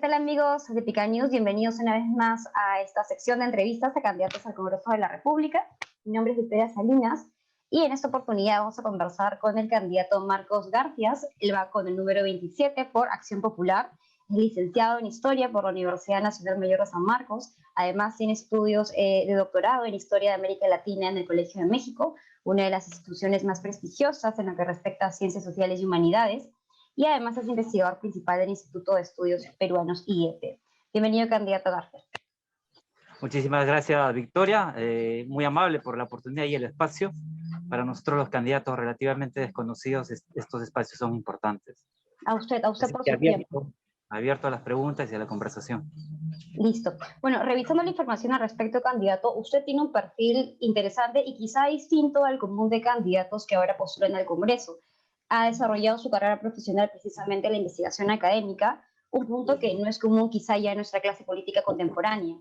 tal amigos de Pica News? Bienvenidos una vez más a esta sección de entrevistas a candidatos al Congreso de la República. Mi nombre es Victoria Salinas y en esta oportunidad vamos a conversar con el candidato Marcos Garfias. Él va con el número 27 por Acción Popular. Es licenciado en Historia por la Universidad Nacional Mayor de San Marcos. Además tiene estudios de doctorado en Historia de América Latina en el Colegio de México, una de las instituciones más prestigiosas en lo que respecta a ciencias sociales y humanidades. Y además es investigador principal del Instituto de Estudios Peruanos IEP. Bienvenido, candidato Garfias. Muchísimas gracias, Victoria. Muy amable por la oportunidad y el espacio. Para nosotros los candidatos relativamente desconocidos, estos espacios son importantes. A usted Así por que su tiempo. Abierto a las preguntas y a la conversación. Listo. Bueno, revisando la información al respecto, candidato, usted tiene un perfil interesante y quizá distinto al común de candidatos que ahora postulan al Congreso. Ha desarrollado su carrera profesional precisamente en la investigación académica, un punto que no es común quizá ya en nuestra clase política contemporánea.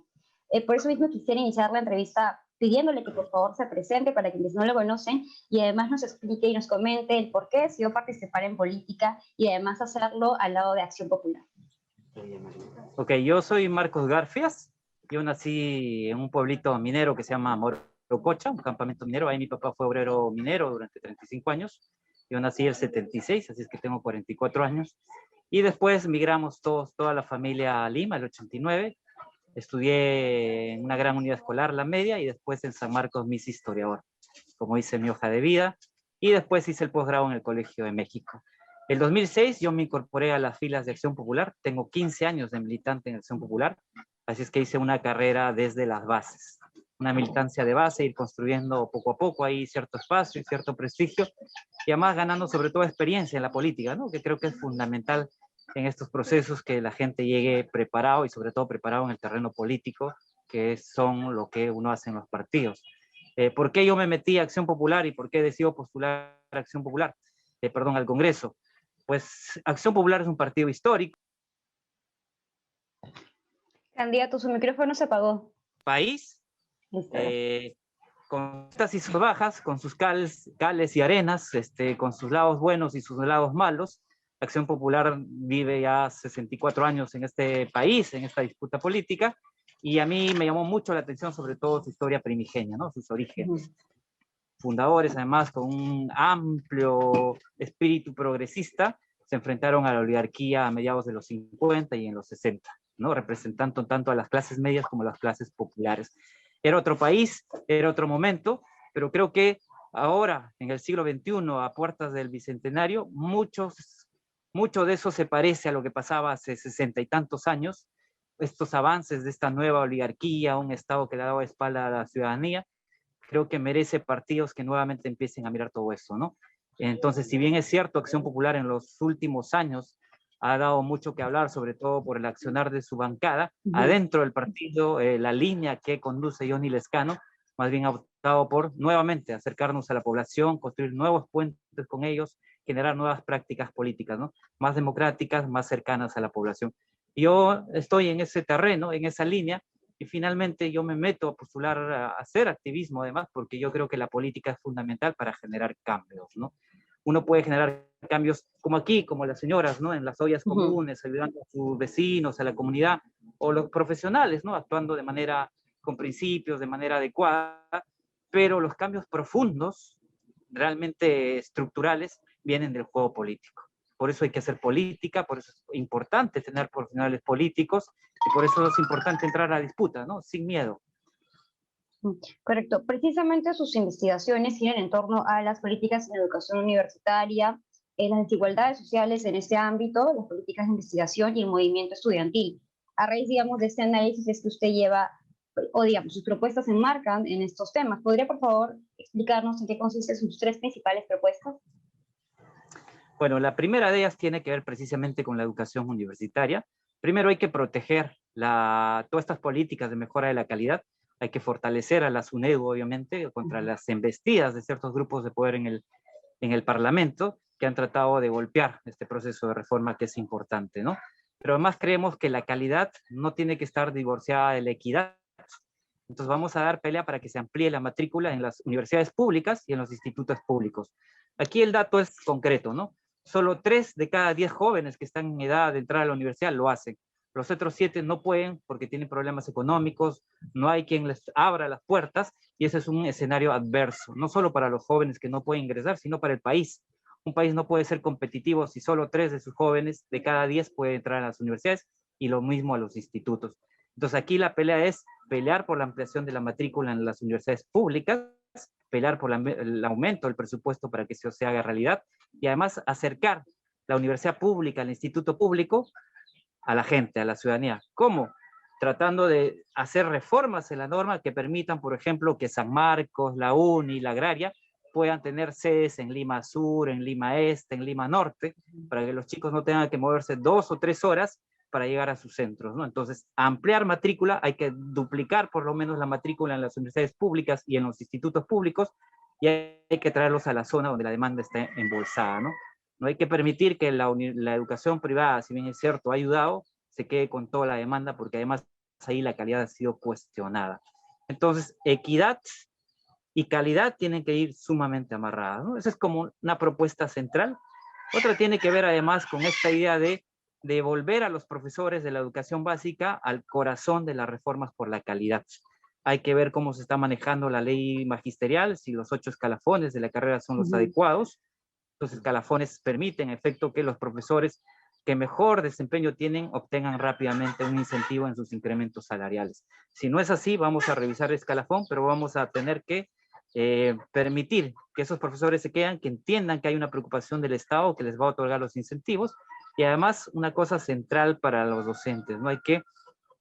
Por eso mismo quisiera iniciar la entrevista pidiéndole que por favor se presente para quienes no lo conocen y además nos explique y nos comente el por qué decidió participar en política y además hacerlo al lado de Acción Popular. Ok, yo soy Marcos Garfias. Yo nací en un pueblito minero que se llama Morococha, un campamento minero. Ahí mi papá fue obrero minero durante 35 años. Yo nací el 76, así es que tengo 44 años. Y después migramos toda la familia a Lima, el 89. Estudié en una gran unidad escolar, la media, y después en San Marcos me hice historiador, como hice mi hoja de vida. Y después hice el posgrado en el Colegio de México. El 2006 yo me incorporé a las filas de Acción Popular. Tengo 15 años de militante en Acción Popular. Así es que hice una carrera desde las bases. Una militancia de base, ir construyendo poco a poco ahí cierto espacio y cierto prestigio. Y además ganando sobre todo experiencia en la política, ¿no? Que creo que es fundamental en estos procesos que la gente llegue preparado y sobre todo preparado en el terreno político, que son lo que uno hace en los partidos. ¿Por qué yo me metí a Acción Popular y por qué decido postular a Acción Popular? Al Congreso. Pues Acción Popular es un partido histórico. Candidato, su micrófono se apagó. País, con estas y sus bajas, con sus cales y arenas, con sus lados buenos y sus lados malos. Acción Popular vive ya 64 años en este país, en esta disputa política, y a mí me llamó mucho la atención sobre todo su historia primigenia, ¿no? Sus orígenes. Fundadores, además, con un amplio espíritu progresista, se enfrentaron a la oligarquía a mediados de los 50 y en los 60, ¿no? Representando tanto a las clases medias como a las clases populares. Era otro país, era otro momento, pero creo que ahora, en el siglo XXI, a puertas del Bicentenario, mucho de eso se parece a lo que pasaba hace 60 y tantos años, estos avances de esta nueva oligarquía, un Estado que le daba espalda a la ciudadanía. Creo que merece partidos que nuevamente empiecen a mirar todo eso, ¿no? Entonces, si bien es cierto, Acción Popular en los últimos años ha dado mucho que hablar, sobre todo por el accionar de su bancada, adentro del partido, la línea que conduce Johnny Lescano, más bien ha optado por nuevamente acercarnos a la población, construir nuevos puentes con ellos, generar nuevas prácticas políticas, ¿no? Más democráticas, más cercanas a la población. Yo estoy en ese terreno, en esa línea, y finalmente yo me meto a postular a hacer activismo además, porque yo creo que la política es fundamental para generar cambios, ¿no? Uno puede generar cambios como aquí, como las señoras, ¿no? En las ollas comunes, ayudando a sus vecinos, a la comunidad, o los profesionales, ¿no? Actuando de manera, con principios, de manera adecuada, pero los cambios profundos, realmente estructurales, vienen del juego político. Por eso hay que hacer política, por eso es importante tener profesionales políticos y por eso es importante entrar a la disputa, ¿no? Sin miedo. Correcto. Precisamente sus investigaciones giran en torno a las políticas en educación universitaria, en las desigualdades sociales en este ámbito, las políticas de investigación y el movimiento estudiantil. A raíz, digamos, de este análisis es que usted lleva, o digamos, sus propuestas se enmarcan en estos temas. ¿Podría, por favor, explicarnos en qué consisten sus tres principales propuestas? Bueno, la primera de ellas tiene que ver precisamente con la educación universitaria. Primero hay que proteger todas estas políticas de mejora de la calidad. Hay que fortalecer a la SUNEDU, obviamente, contra las embestidas de ciertos grupos de poder en el Parlamento que han tratado de golpear este proceso de reforma que es importante, ¿no? Pero además creemos que la calidad no tiene que estar divorciada de la equidad. Entonces vamos a dar pelea para que se amplíe la matrícula en las universidades públicas y en los institutos públicos. Aquí el dato es concreto, ¿no? Solo 3 de cada 10 jóvenes que están en edad de entrar a la universidad lo hacen. Los otros 7 no pueden porque tienen problemas económicos, no hay quien les abra las puertas, y ese es un escenario adverso, no solo para los jóvenes que no pueden ingresar, sino para el país. Un país no puede ser competitivo si solo 3 de sus jóvenes de cada 10 pueden entrar a las universidades, y lo mismo a los institutos. Entonces aquí la pelea es pelear por la ampliación de la matrícula en las universidades públicas, pelear por el aumento del presupuesto para que eso se haga realidad, y además acercar la universidad pública, el instituto público, a la gente, a la ciudadanía. ¿Cómo? Tratando de hacer reformas en la norma que permitan, por ejemplo, que San Marcos, la UNI, la Agraria, puedan tener sedes en Lima Sur, en Lima Este, en Lima Norte, para que los chicos no tengan que moverse 2 o 3 horas para llegar a sus centros, ¿no? Entonces, ampliar matrícula, hay que duplicar por lo menos la matrícula en las universidades públicas y en los institutos públicos, y hay que traerlos a la zona donde la demanda está embolsada, ¿no? No hay que permitir que la educación privada, si bien es cierto, ha ayudado, se quede con toda la demanda, porque además ahí la calidad ha sido cuestionada. Entonces, equidad y calidad tienen que ir sumamente amarradas, ¿no? Esa es como una propuesta central. Otra tiene que ver además con esta idea de devolver a los profesores de la educación básica al corazón de las reformas por la calidad. Hay que ver cómo se está manejando la ley magisterial, si los 8 escalafones de la carrera son los adecuados. Los escalafones permiten, en efecto, que los profesores que mejor desempeño tienen obtengan rápidamente un incentivo en sus incrementos salariales. Si no es así, vamos a revisar el escalafón, pero vamos a tener que permitir que esos profesores se queden, que entiendan que hay una preocupación del Estado que les va a otorgar los incentivos, y además una cosa central para los docentes, ¿no? Hay que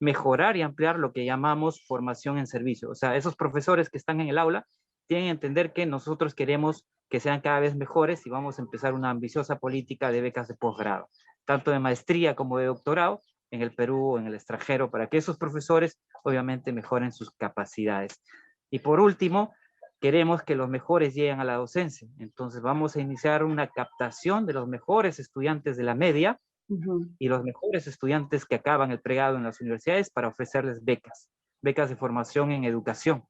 mejorar y ampliar lo que llamamos formación en servicio. O sea, esos profesores que están en el aula tienen que entender que nosotros queremos que sean cada vez mejores, y vamos a empezar una ambiciosa política de becas de posgrado, tanto de maestría como de doctorado, en el Perú o en el extranjero, para que esos profesores obviamente mejoren sus capacidades. Y por último, queremos que los mejores lleguen a la docencia. Entonces vamos a iniciar una captación de los mejores estudiantes de la media y los mejores estudiantes que acaban el pregrado en las universidades, para ofrecerles becas, becas de formación en educación.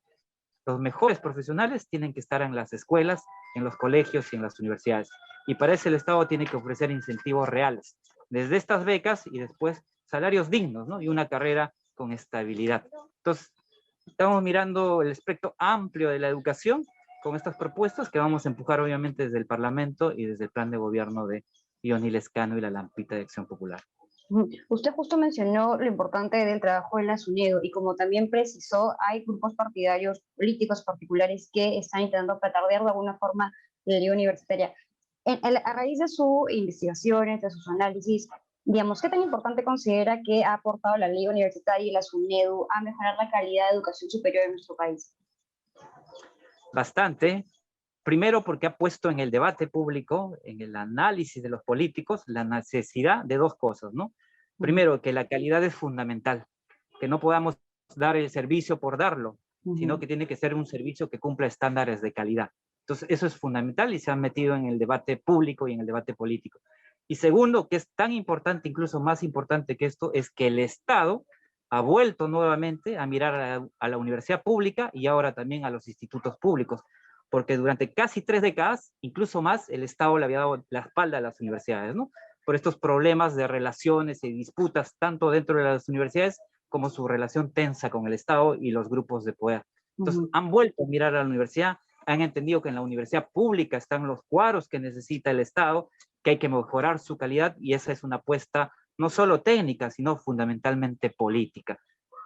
Los mejores profesionales tienen que estar en las escuelas, en los colegios y en las universidades. Y para eso el Estado tiene que ofrecer incentivos reales, desde estas becas y después salarios dignos, ¿no? Y una carrera con estabilidad. Entonces, estamos mirando el espectro amplio de la educación con estas propuestas que vamos a empujar obviamente desde el Parlamento y desde el plan de gobierno de Ioni Lescano y la Lampita de Acción Popular. Usted justo mencionó lo importante del trabajo en la SUNEDU, y como también precisó, hay grupos partidarios políticos particulares que están intentando petardear de alguna forma la ley universitaria. A raíz de sus investigaciones, de sus análisis, digamos, ¿qué tan importante considera que ha aportado la ley universitaria y la SUNEDU a mejorar la calidad de educación superior en nuestro país? Bastante. Primero, porque ha puesto en el debate público, en el análisis de los políticos, la necesidad de 2 cosas, ¿no? Primero, que la calidad es fundamental, que no podamos dar el servicio por darlo, sino que tiene que ser un servicio que cumpla estándares de calidad. Entonces, eso es fundamental y se han metido en el debate público y en el debate político. Y segundo, que es tan importante, incluso más importante que esto, es que el Estado ha vuelto nuevamente a mirar a la universidad pública y ahora también a los institutos públicos, porque durante casi 3 décadas, incluso más, el Estado le había dado la espalda a las universidades, ¿no? Por estos problemas de relaciones y disputas, tanto dentro de las universidades como su relación tensa con el Estado y los grupos de poder. Entonces, han vuelto a mirar a la universidad, han entendido que en la universidad pública están los cuadros que necesita el Estado, que hay que mejorar su calidad, y esa es una apuesta no solo técnica, sino fundamentalmente política.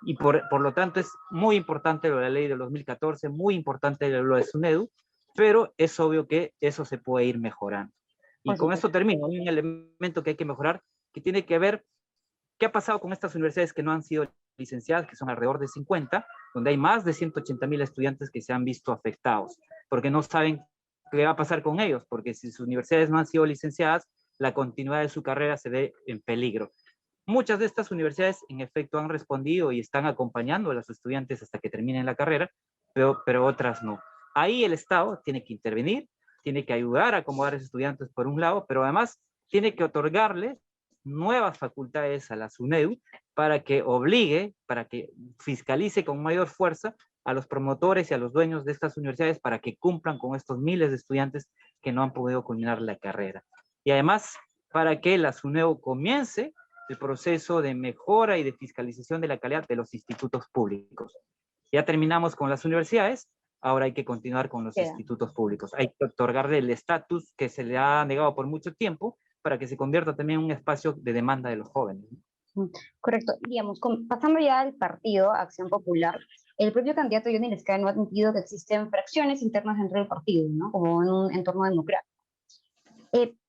Y por lo tanto es muy importante lo de la ley de 2014, muy importante lo de SUNEDU, pero es obvio que eso se puede ir mejorando. Y con esto termino. Hay un elemento que hay que mejorar, que tiene que ver qué ha pasado con estas universidades que no han sido licenciadas, que son alrededor de 50, donde hay más de 180,000 estudiantes que se han visto afectados, porque no saben qué va a pasar con ellos, porque si sus universidades no han sido licenciadas, la continuidad de su carrera se ve en peligro. Muchas de estas universidades, en efecto, han respondido y están acompañando a los estudiantes hasta que terminen la carrera, pero otras no. Ahí el Estado tiene que intervenir, tiene que ayudar a acomodar a esos estudiantes por un lado, pero además tiene que otorgarles nuevas facultades a la SUNEDU para que obligue, para que fiscalice con mayor fuerza a los promotores y a los dueños de estas universidades para que cumplan con estos miles de estudiantes que no han podido culminar la carrera. Y además, para que la SUNEDU comience el proceso de mejora y de fiscalización de la calidad de los institutos públicos. Ya terminamos con las universidades, ahora hay que continuar con los institutos públicos. Hay que otorgarle el estatus que se le ha negado por mucho tiempo para que se convierta también en un espacio de demanda de los jóvenes. Correcto. Digamos, pasando ya al partido Acción Popular, el propio candidato Johnny Lescano ha admitido que existen fracciones internas dentro del partido, ¿no? Como en un entorno democrático.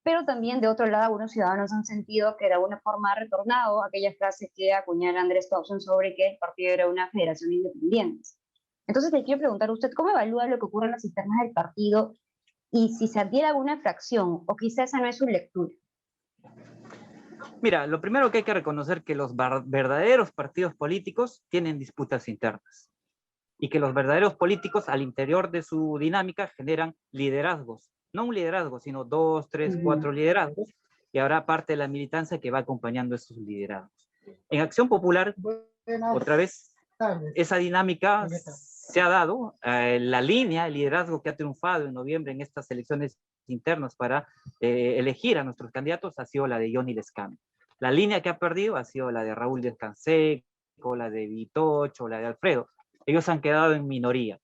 Pero también, de otro lado, algunos ciudadanos han sentido que de alguna forma ha retornado aquella frase que acuñara Andrés Thompson sobre que el partido era una federación independiente. Entonces, le quiero preguntar a usted, ¿cómo evalúa lo que ocurre en las internas del partido y si se adhiere a alguna fracción o quizás esa no es su lectura? Mira, lo primero que hay que reconocer que los verdaderos partidos políticos tienen disputas internas y que los verdaderos políticos al interior de su dinámica generan liderazgos. No un liderazgo, sino 2, 3, 4 liderazgos, y habrá parte de la militancia que va acompañando esos liderazgos. En Acción Popular, otra vez, esa dinámica se ha dado, la línea, el liderazgo que ha triunfado en noviembre en estas elecciones internas para elegir a nuestros candidatos ha sido la de Johnny Lescano. La línea que ha perdido ha sido la de Raúl Díaz Canseco, la de Vitocho, la de Alfredo. Ellos han quedado en minoría,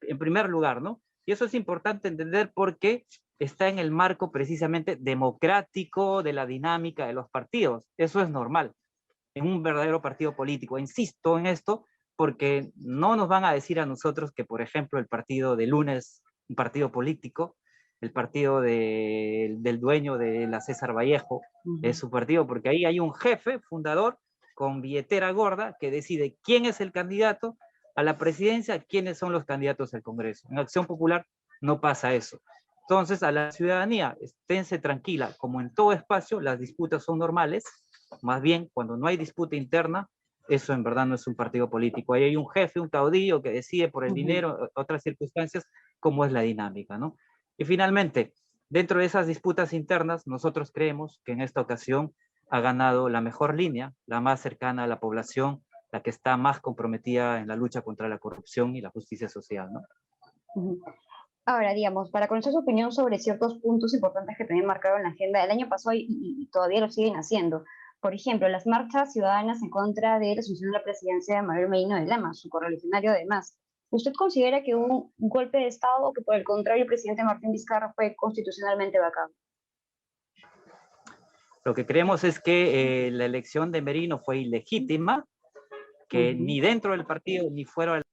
en primer lugar, ¿no? Y eso es importante entender porque está en el marco precisamente democrático de la dinámica de los partidos. Eso es normal en un verdadero partido político. Insisto en esto porque no nos van a decir a nosotros que, por ejemplo, el partido de Lunes, un partido político, el partido del dueño de la César Vallejo, es su partido, porque ahí hay un jefe fundador con billetera gorda que decide quién es el candidato a la presidencia, quiénes son los candidatos al Congreso. En Acción Popular no pasa eso. Entonces, a la ciudadanía, esténse tranquila, como en todo espacio, las disputas son normales, más bien, cuando no hay disputa interna, eso en verdad no es un partido político. Ahí hay un jefe, un caudillo que decide por el dinero, otras circunstancias, cómo es la dinámica, ¿no? Y finalmente, dentro de esas disputas internas, nosotros creemos que en esta ocasión ha ganado la mejor línea, la más cercana a la población, la que está más comprometida en la lucha contra la corrupción y la justicia social, ¿no? Ahora, digamos, para conocer su opinión sobre ciertos puntos importantes que también marcaron la agenda del año pasado y todavía lo siguen haciendo. Por ejemplo, las marchas ciudadanas en contra de la asunción de la presidencia de Manuel Merino de Lama, su correligionario además. ¿Usted considera que hubo un golpe de Estado o que por el contrario el presidente Martín Vizcarra fue constitucionalmente vacado? Lo que creemos es que la elección de Merino fue ilegítima, que ni dentro del partido ni fuera del...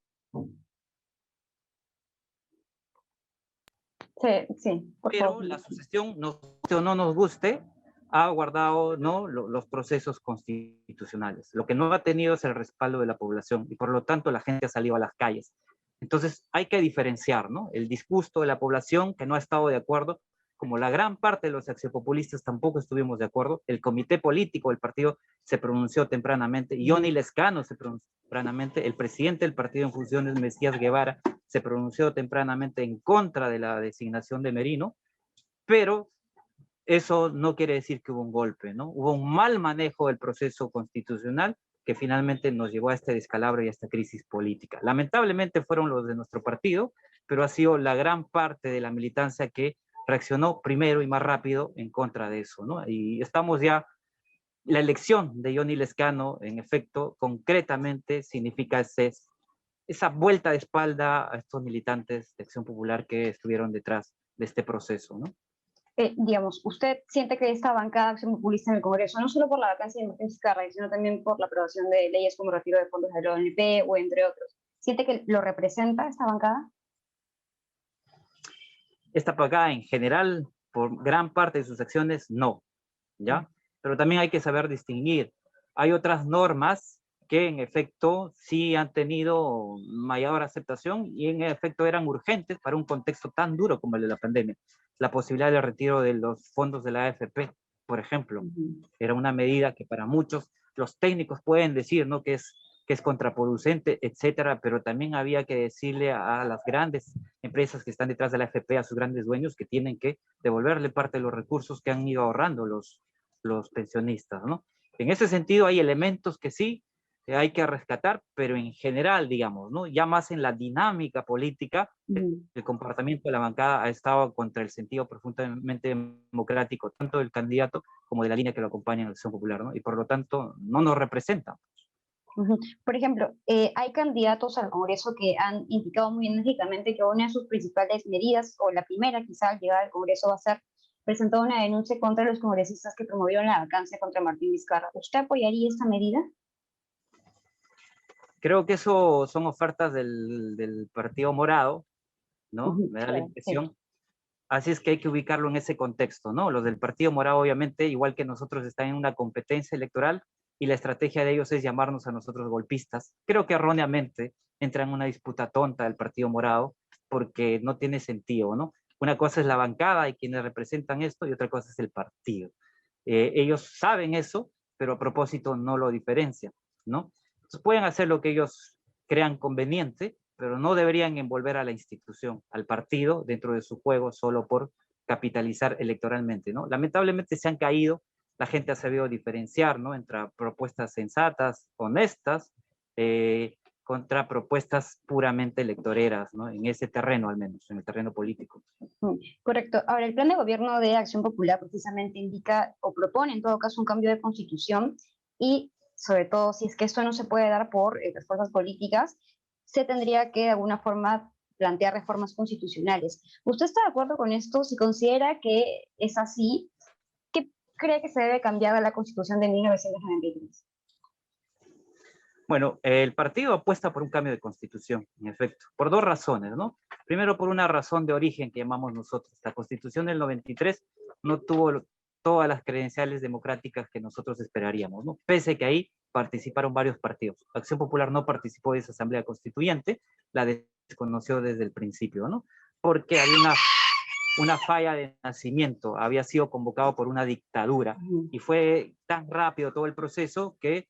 Sí, por Pero favor. la sucesión, nos guste o no nos guste, ha guardado, ¿no?, los procesos constitucionales. Lo que no ha tenido es el respaldo de la población y por lo tanto la gente ha salido a las calles. Entonces hay que diferenciar, ¿no?, el disgusto de la población que no ha estado de acuerdo, como la gran parte de los axiopopulistas tampoco estuvimos de acuerdo. El comité político del partido se pronunció tempranamente, Johnny Lescano se pronunció tempranamente, el presidente del partido en funciones, Mesías Guevara, se pronunció tempranamente en contra de la designación de Merino, pero eso no quiere decir que hubo un golpe, ¿no? Hubo un mal manejo del proceso constitucional que finalmente nos llevó a este descalabro y a esta crisis política. Lamentablemente fueron los de nuestro partido, pero ha sido la gran parte de la militancia que reaccionó primero y más rápido en contra de eso, ¿no? Y estamos ya, la elección de Johnny Lescano, en efecto, concretamente significa esa vuelta de espalda a estos militantes de Acción Popular que estuvieron detrás de este proceso, ¿no? Digamos, ¿usted siente que esta bancada de Acción Populista en el Congreso, no solo por la vacancia de Martín Vizcarra, sino también por la aprobación de leyes como retiro de fondos de la ONP o entre otros, siente que lo representa esta bancada? Esta bancada en general, por gran parte de sus acciones, no, ¿ya? Pero también hay que saber distinguir. Hay otras normas que en efecto sí han tenido mayor aceptación y en efecto eran urgentes para un contexto tan duro como el de la pandemia. La posibilidad de retiro de los fondos de la AFP, por ejemplo, era una medida que para muchos los técnicos pueden decir, ¿no?, que es contraproducente, etcétera, pero también había que decirle a las grandes empresas que están detrás de la AFP, a sus grandes dueños, que tienen que devolverle parte de los recursos que han ido ahorrando los pensionistas, ¿no? En ese sentido hay elementos que sí hay que rescatar, pero en general, digamos, ¿no? Ya más en la dinámica política, el comportamiento de la bancada ha estado contra el sentido profundamente democrático, tanto del candidato como de la línea que lo acompaña en la Acción Popular, ¿no? Y por lo tanto, no nos representa. Por ejemplo, hay candidatos al Congreso que han indicado muy enérgicamente que una de sus principales medidas, o la primera quizá al llegar al Congreso, va a ser presentar una denuncia contra los congresistas que promovieron la vacancia contra Martín Vizcarra. ¿Usted apoyaría esta medida? Creo que eso son ofertas del Partido Morado, ¿no? Me da la Sí. impresión. Así es que hay que ubicarlo en ese contexto, ¿no? Los del Partido Morado, obviamente, igual que nosotros, están en una competencia electoral y la estrategia de ellos es llamarnos a nosotros golpistas. Creo que erróneamente entra en una disputa tonta del Partido Morado porque no tiene sentido, ¿no? Una cosa es la bancada y quienes representan esto y otra cosa es el partido. Ellos saben eso, pero a propósito no lo diferencian, ¿no? Entonces pueden hacer lo que ellos crean conveniente, pero no deberían envolver a la institución, al partido, dentro de su juego solo por capitalizar electoralmente, ¿no? Lamentablemente se han caído, la gente ha sabido diferenciar, ¿no? Entre propuestas sensatas, honestas, contra propuestas puramente electoreras, ¿no? En ese terreno al menos, en el terreno político. Correcto. Ahora, el plan de gobierno de Acción Popular precisamente indica o propone en todo caso un cambio de constitución y sobre todo si es que esto no se puede dar por las fuerzas políticas, se tendría que de alguna forma plantear reformas constitucionales. ¿Usted está de acuerdo con esto? Si considera que es así, ¿qué cree que se debe cambiar a la constitución de 1993? Bueno, el partido apuesta por un cambio de constitución, en efecto, por dos razones, ¿no? Primero, por una razón de origen que llamamos nosotros. La constitución del 93 no tuvo todas las credenciales democráticas que nosotros esperaríamos, ¿no? Pese a que ahí participaron varios partidos. Acción Popular no participó de esa asamblea constituyente, la desconoció desde el principio, ¿no? Porque había una falla de nacimiento, había sido convocado por una dictadura y fue tan rápido todo el proceso que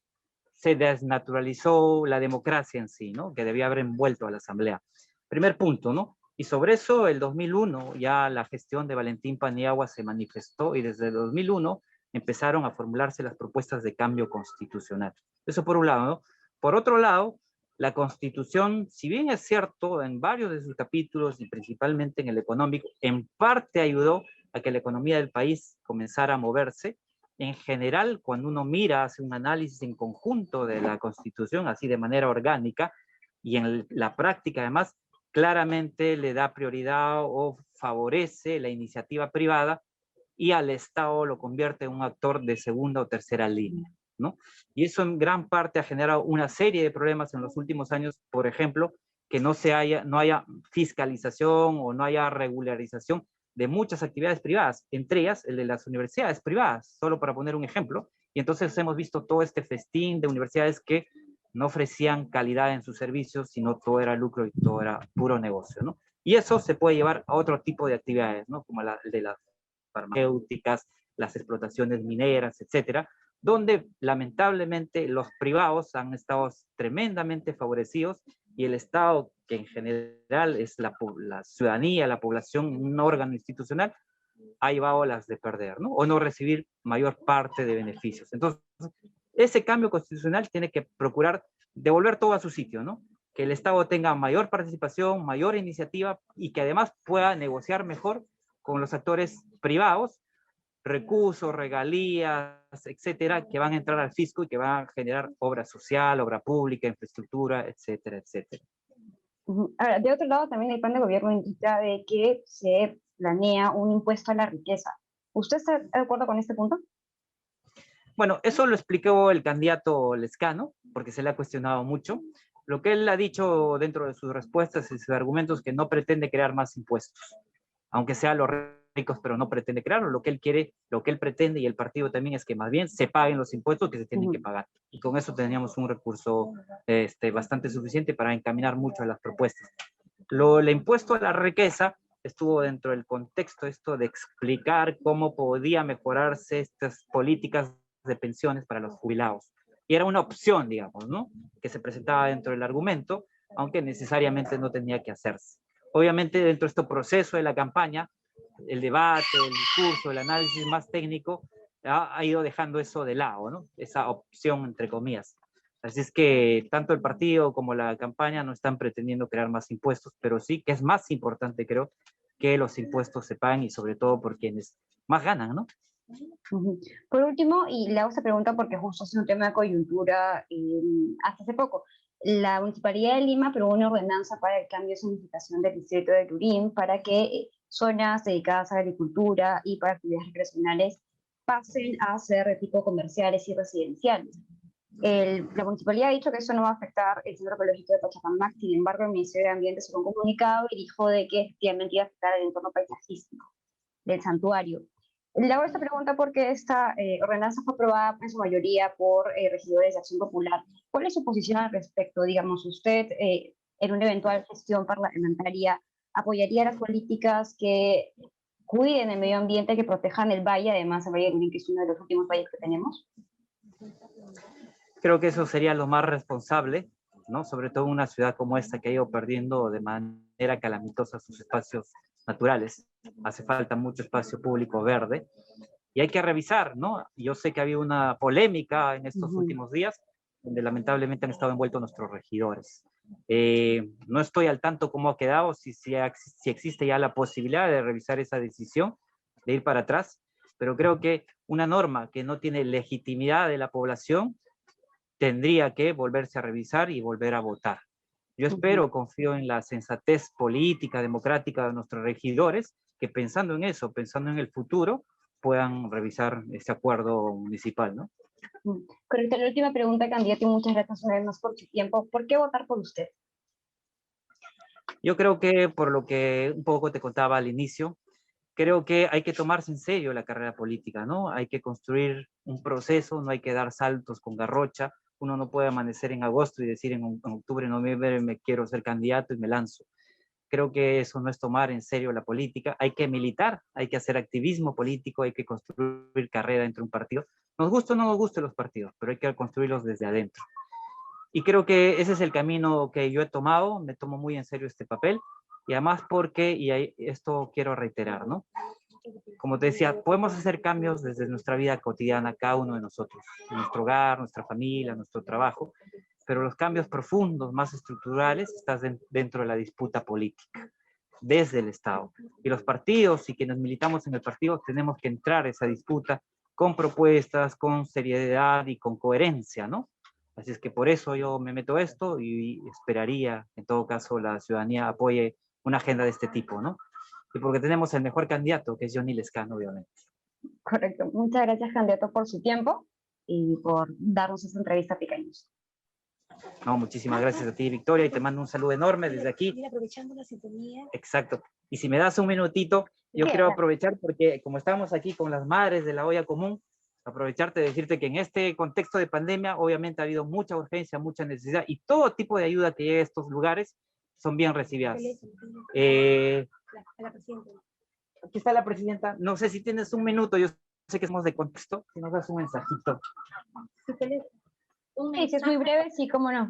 se desnaturalizó la democracia en sí, ¿no? Que debía haber envuelto a la Asamblea. Primer punto, ¿no? Y sobre eso, el 2001, ya la gestión de Valentín Paniagua se manifestó y desde el 2001 empezaron a formularse las propuestas de cambio constitucional. Eso por un lado, ¿no? Por otro lado, la Constitución, si bien es cierto, en varios de sus capítulos y principalmente en el económico, en parte ayudó a que la economía del país comenzara a moverse. En general, cuando uno mira, hace un análisis en conjunto de la Constitución, así de manera orgánica, y en la práctica además, claramente le da prioridad o favorece la iniciativa privada y al Estado lo convierte en un actor de segunda o tercera línea, ¿no? Y eso en gran parte ha generado una serie de problemas en los últimos años, por ejemplo, que no haya fiscalización o no haya regularización de muchas actividades privadas, entre ellas el de las universidades privadas, solo para poner un ejemplo. Y entonces hemos visto todo este festín de universidades que no ofrecían calidad en sus servicios, sino todo era lucro y todo era puro negocio, ¿no? Y eso se puede llevar a otro tipo de actividades, ¿no? Como el de las farmacéuticas, las explotaciones mineras, etcétera, donde lamentablemente los privados han estado tremendamente favorecidos y el Estado, que en general es la ciudadanía, la población, un órgano institucional, ha llevado las de perder, ¿no? O no recibir mayor parte de beneficios. Entonces, ese cambio constitucional tiene que procurar devolver todo a su sitio, ¿no? Que el Estado tenga mayor participación, mayor iniciativa y que además pueda negociar mejor con los actores privados, recursos, regalías, etcétera, que van a entrar al fisco y que van a generar obra social, obra pública, infraestructura, etcétera, etcétera. Ahora, de otro lado, también el plan de gobierno indica de que se planea un impuesto a la riqueza. ¿Usted está de acuerdo con este punto? Bueno, eso lo explicó el candidato Lescano, porque se le ha cuestionado mucho. Lo que él ha dicho dentro de sus respuestas y sus argumentos es que no pretende crear más impuestos, aunque sea los ricos, pero no pretende crearlo. Lo que él quiere, lo que él pretende y el partido también es que más bien se paguen los impuestos que se tienen que pagar. Y con eso teníamos un recurso bastante suficiente para encaminar mucho a las propuestas. El impuesto a la riqueza estuvo dentro del contexto esto de explicar cómo podía mejorarse estas políticas de pensiones para los jubilados. Y era una opción, digamos, ¿no? Que se presentaba dentro del argumento, aunque necesariamente no tenía que hacerse. Obviamente, dentro de este proceso de la campaña, el debate, el discurso, el análisis más técnico, ha ido dejando eso de lado, ¿no? Esa opción, entre comillas. Así es que tanto el partido como la campaña no están pretendiendo crear más impuestos, pero sí que es más importante, creo, que los impuestos se paguen y sobre todo por quienes más ganan, ¿no? Ujú. Por último, y le hago esta pregunta porque justo es un tema de coyuntura, hasta hace poco, la Municipalidad de Lima aprobó una ordenanza para el cambio de zonificación del distrito de Lurín para que zonas dedicadas a la agricultura y para actividades recreacionales pasen a ser de tipo comerciales y residenciales. La municipalidad ha dicho que eso no va a afectar el centro ecológico de Pachacamac. Sin embargo, el Ministerio de Ambiente sacó un comunicado y dijo de que efectivamente iba a afectar el entorno paisajístico del santuario. Le hago esta pregunta porque esta ordenanza fue aprobada en su mayoría por regidores de Acción Popular. ¿Cuál es su posición al respecto? Digamos, usted en una eventual gestión parlamentaria apoyaría las políticas que cuiden el medio ambiente, que protejan el valle, además el Valle de Lurín, que es uno de los últimos valles que tenemos? Creo que eso sería lo más responsable, ¿no? Sobre todo en una ciudad como esta que ha ido perdiendo de manera calamitosa sus espacios naturales. Hace falta mucho espacio público verde y hay que revisar, ¿no? Yo sé que ha habido una polémica en estos últimos días donde lamentablemente han estado envueltos nuestros regidores. No estoy al tanto cómo ha quedado, si existe ya la posibilidad de revisar esa decisión, de ir para atrás, pero creo que una norma que no tiene legitimidad de la población tendría que volverse a revisar y volver a votar. Yo espero, confío en la sensatez política, democrática de nuestros regidores, que pensando en eso, pensando en el futuro, puedan revisar este acuerdo municipal, ¿no? Correcto. La última pregunta, candidato, y muchas gracias una vez más por su tiempo. ¿Por qué votar por usted? Yo creo que por lo que un poco te contaba al inicio, creo que hay que tomarse en serio la carrera política, ¿no? Hay que construir un proceso, no hay que dar saltos con garrocha. Uno no puede amanecer en agosto y decir en octubre, noviembre me quiero ser candidato y me lanzo. Creo que eso no es tomar en serio la política. Hay que militar, hay que hacer activismo político, hay que construir carrera entre un partido. Nos guste o no nos gusten los partidos, pero hay que construirlos desde adentro. Y creo que ese es el camino que yo he tomado, me tomo muy en serio este papel, y además porque, esto quiero reiterar, ¿no? Como te decía, podemos hacer cambios desde nuestra vida cotidiana, cada uno de nosotros, en nuestro hogar, nuestra familia, nuestro trabajo, pero los cambios profundos, más estructurales, están dentro de la disputa política, desde el Estado. Y los partidos y quienes militamos en el partido tenemos que entrar a esa disputa con propuestas, con seriedad y con coherencia, ¿no? Así es que por eso yo me meto a esto y esperaría, en todo caso, la ciudadanía apoye una agenda de este tipo, ¿no? Y porque tenemos el mejor candidato, que es Johnny Lescano, obviamente. Correcto. Muchas gracias, candidato, por su tiempo y por darnos esta entrevista, Picaños. No, muchísimas gracias a ti, Victoria, y te mando un saludo enorme desde aquí. Aprovechando la sintonía. Exacto. Y si me das un minutito, yo quiero aprovechar porque como estamos aquí con las madres de la olla común, aprovecharte de decirte que en este contexto de pandemia obviamente ha habido mucha urgencia, mucha necesidad y todo tipo de ayuda que llegue a estos lugares son bien recibidas. La presidenta. Aquí está la presidenta. No sé si tienes un minuto, yo sé que somos de contexto, si nos das un mensajito. Sí, si es muy breve, sí, cómo no.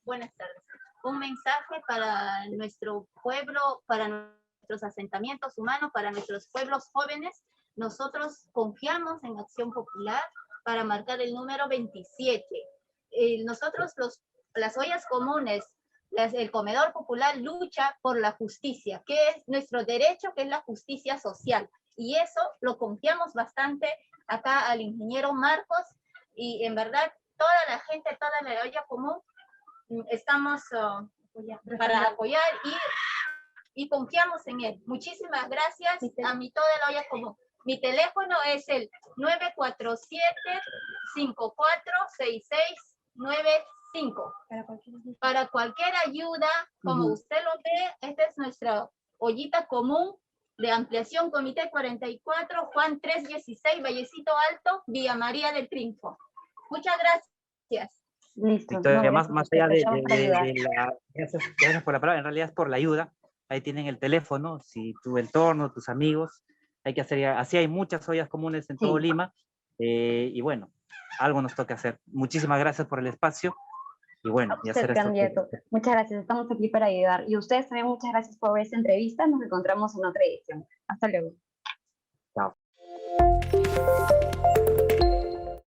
Buenas tardes. Un mensaje para nuestro pueblo, para nuestros asentamientos humanos, para nuestros pueblos jóvenes. Nosotros confiamos en Acción Popular para marcar el número 27. Nosotros, las ollas comunes, el comedor popular lucha por la justicia, que es nuestro derecho, que es la justicia social. Y eso lo confiamos bastante acá al ingeniero Marcos, y en verdad toda la gente, toda la olla común, estamos para apoyar y confiamos en él. Muchísimas gracias a mi toda la olla común. Mi teléfono es el 947-546695. Para cualquier ayuda, como usted lo ve, esta es nuestra ollita común de ampliación Comité 44, Juan 316, Vallecito Alto, Villa María del Triunfo. Muchas gracias. Listo. Victoria, No, más allá de la... gracias por la palabra, en realidad es por la ayuda. Ahí tienen el teléfono, si tu entorno, tus amigos, hay que hacer, así hay muchas ollas comunes en todo Lima, y bueno, algo nos toca hacer. Muchísimas gracias por el espacio, y bueno, ya será candidato. Muchas gracias, estamos aquí para ayudar. Y ustedes también muchas gracias por ver esta entrevista, nos encontramos en otra edición. Hasta luego. Chao.